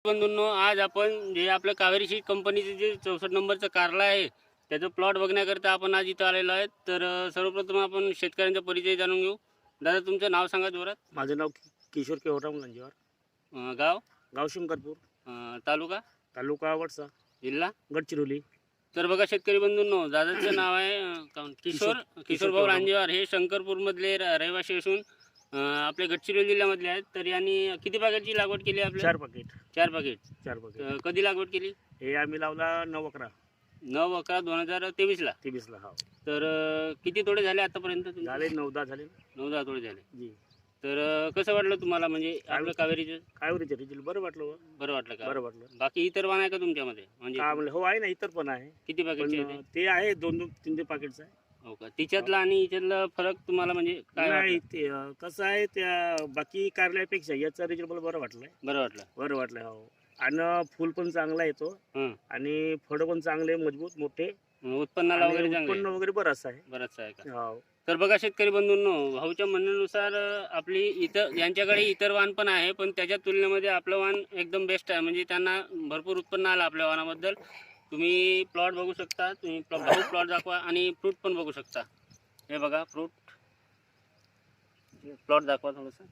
बंधूंनो, आज आपण जे आपलं कावेरी सीड कंपनीचे जे 64 नंबरचं कारला आहे त्याचं प्लॉट बघण्याकरता आपण आज इथं आलेलो आहे. तर सर्वप्रथम आपण शेतकऱ्यांचा परिचय जाणून घेऊ. दादा, तुमचं नाव सांगा जोरात. माझं नाव किशोर केवराम लंजेवार, गाव, गाव शंकरपूर, तालुका, तालुका वडसा, जिल्हा गडचिरोली. तर बघा शेतकरी बंधूंनो, दादाचं नाव आहे किशोर भाऊ लांजेवार. हे शंकरपूरमधले रहिवासी असून आपले गडचिरोली जिल्ह्यामधले आहेत. तर यांनी किती पाकेटची लागवड केली आपल्या? 4 पाकिट. 4 पाकेट. 4 पाकिट. कधी लागवड केली? हे आम्ही लावला 9/11 9/11/2023 23 ला. हा, तर किती तोडे झाले आतापर्यंत? झाले 9-10 झाले. 9-10 तोडे झाले. जी. तर कसं वाटलं तुम्हाला, म्हणजे आपलं कावेरीचं? कावेरीचे रिझल्ट बरं वाटलं. बरं वाटलं का? बरं वाटलं. बाकी इतर वाण आहे का तुमच्यामध्ये? म्हणजे का म्हणलं, हो आहे ना, इतर पण आहे. किती पाकेटचे पण ते आहे 2-3 पाकिटचं आहे. हो का? तिच्यातला आणि हिच्यातला फरक तुम्हाला म्हणजे काय नाही, वाटलं? ते कसं आहे, त्या बाकी कारल्यापेक्षा याचा रिझल्ट मला बरं वाटलंय. बरं वाटलं. बरं वाटलं. हो. आणि फुल पण चांगला येतो हं. आणि फळं पण चांगले, मजबूत, मोठे. उत्पन्नाला आणि वगैरे चांगलं उत्पन्न वगैरे बरंच आहे. बरंच आहे का? हो. तर बघा शेतकरी बंधूंनो, भाऊच्या म्हणण्यानुसार आपली इतर यांच्याकडे इतर वाण पण आहे, पण त्याच्या तुलनेमध्ये आपलं वाण एकदम बेस्ट आहे. म्हणजे त्यांना भरपूर उत्पन्न आलं आपल्या वाणाबद्दल. तुम्ही प्लॉट बघू शकता. तुम्ही प्लॉट दाखवा आणि फ्रूट पण बघू शकता. हे बघा फ्रूट, प्लॉट दाखवा थोडंसं.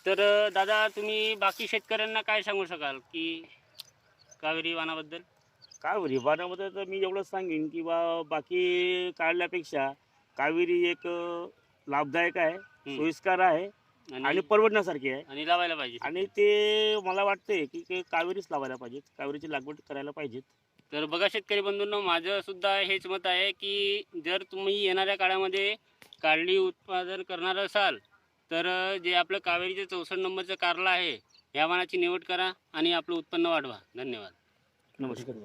तर दादा, तुम्ही बाकी शेतकऱ्यांना काय सांगू शकाल की कावेरी वाणाबद्दल? कावेरी वाणामध्ये तर मी एवढंच सांगेन की बाकी काढल्यापेक्षा कावेरी एक लाभदायक आहे, सोयीस्कर आहे आणि परवडण्यासारखी आहे. आणि लावायला पाहिजे. आणि ते मला वाटते की कावेरीच लावायला पाहिजेत, कावेरीची लागवड करायला पाहिजेत. तर बघा शेतकरी बंधूंनो, माझं सुद्धा हेच मत आहे की जर तुम्ही येणाऱ्या काळामध्ये कारली उत्पादन करणार असाल तर जे आपलं कावेरीचं 64 नंबरचं कारला आहे या वाणाची निवड करा आणि आपलं उत्पन्न वाढवा. धन्यवाद. नमस्कार.